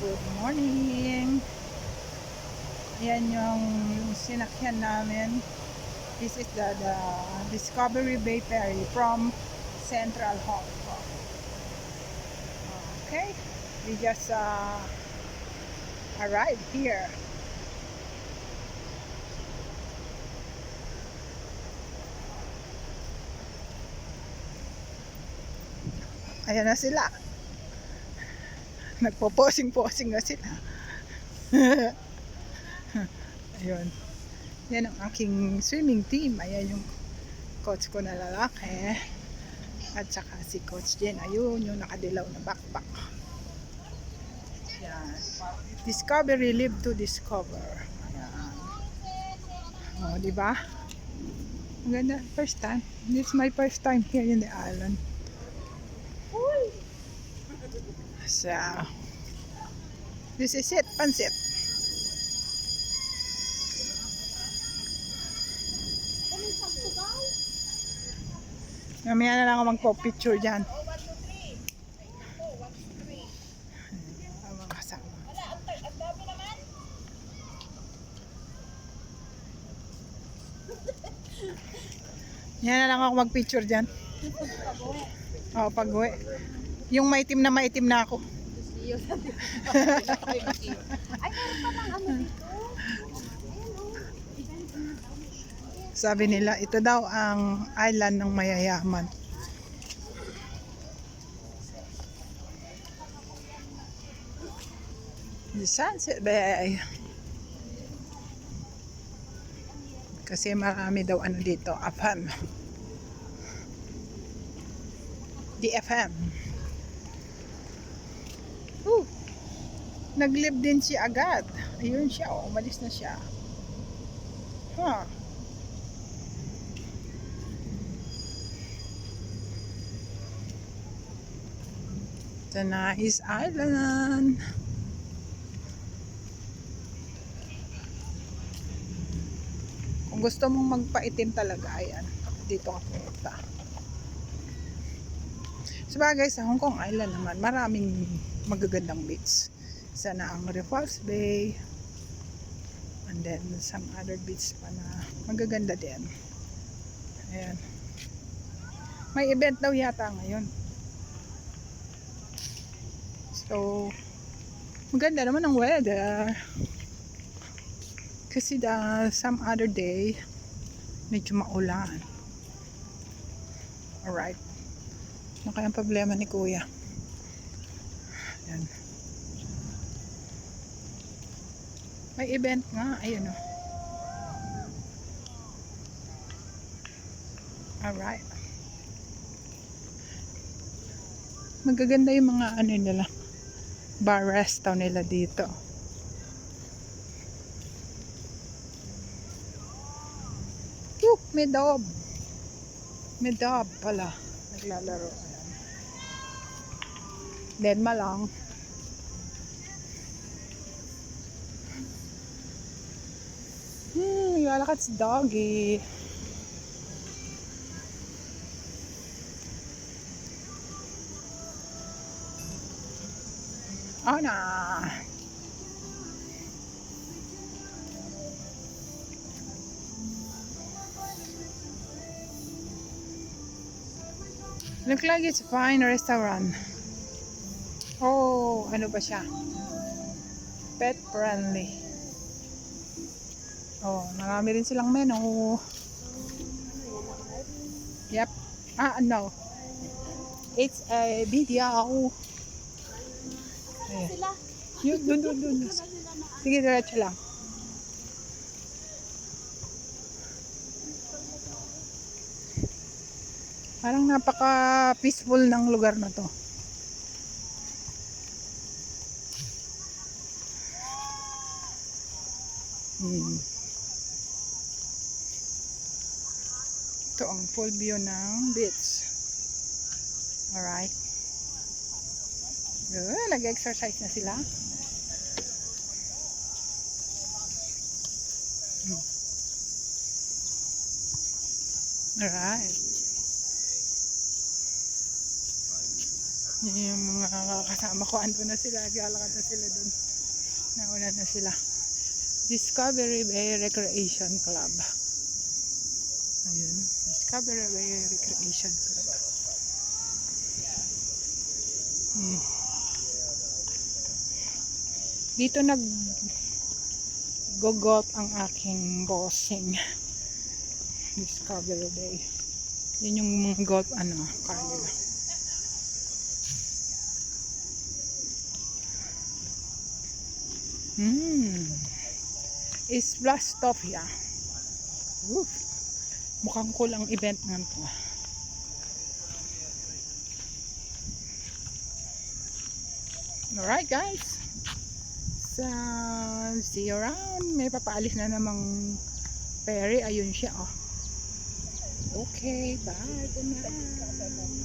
good morning. Ayan yung sinakyan namin. This is the Discovery Bay Ferry from Central Hong Kong. Okay, we just arrived here. Ayan na sila. Nagpo-posing-posing na sila. Ayun. Yan ang aking swimming team. Ayan yung coach ko na lalaki. At saka si Coach Jen. Ayun yung nakadilaw na backpack. Yan. Discovery, live to discover. Ayan. O, diba? Ang ganda. First time. This is my first time here in the island. So, this is it. Pansit. Mamaya na lang ako magpo-picture dyan. Yan na lang ako mag-picture dyan. Oo, pag-uwi. Yung maitim na ako. Ay, meron pa lang ano dito. Sabi nila, ito daw ang island ng mayayaman. The Sunset Bay. Kasi marami daw ano dito, FM. DFM. Nag-live din siya agad. Ayun siya, umalis na siya. Huh. It's a nice island. Kung gusto mong magpaitim talaga, ayan, dito ka pumunta. Sabagay sa Hong Kong Island naman, maraming magagandang beach. Isa na ang Repulse Bay. And then some other beach pa na magaganda din. Ayan. May event daw yata ngayon. So, maganda naman ang weather. Kasi some other day, medyo maulan. Alright. Ano kaya ang problema ni Kuya? Ayan. May event nga. Ayun o. Alright. Magaganda yung mga ano nila. Bar resto nila dito. May dog. May dog pala. Naglalaro. Ayan. Denma lang. Naglalakad si doggy. Oh na. Look like it's a fine restaurant. Oh, ano ba siya? Pet friendly. Oh, marami rin silang menu. Yep. No. It's a video. Sila. Yun, dun. Sige, diretso lang. Parang napaka-peaceful ng lugar na to. Ito ang full view ng beach. Alright. Nag-exercise na sila. Alright. Yung mga kasama ko, ando na sila, lalakad na sila dun. Nauna na sila. Discovery Bay Recreation Club. Ayun, Discovery Bay Recreation Club. Dito nag-golf ang aking bossing. Discovery Bay. Yun yung mga golf car nila. Is Blastopia. Woof. Mukhang kulang event nga to. Alright guys. So, see you around. May papaalis na namang ferry. Ayun siya, oh. Okay, bye. Good night.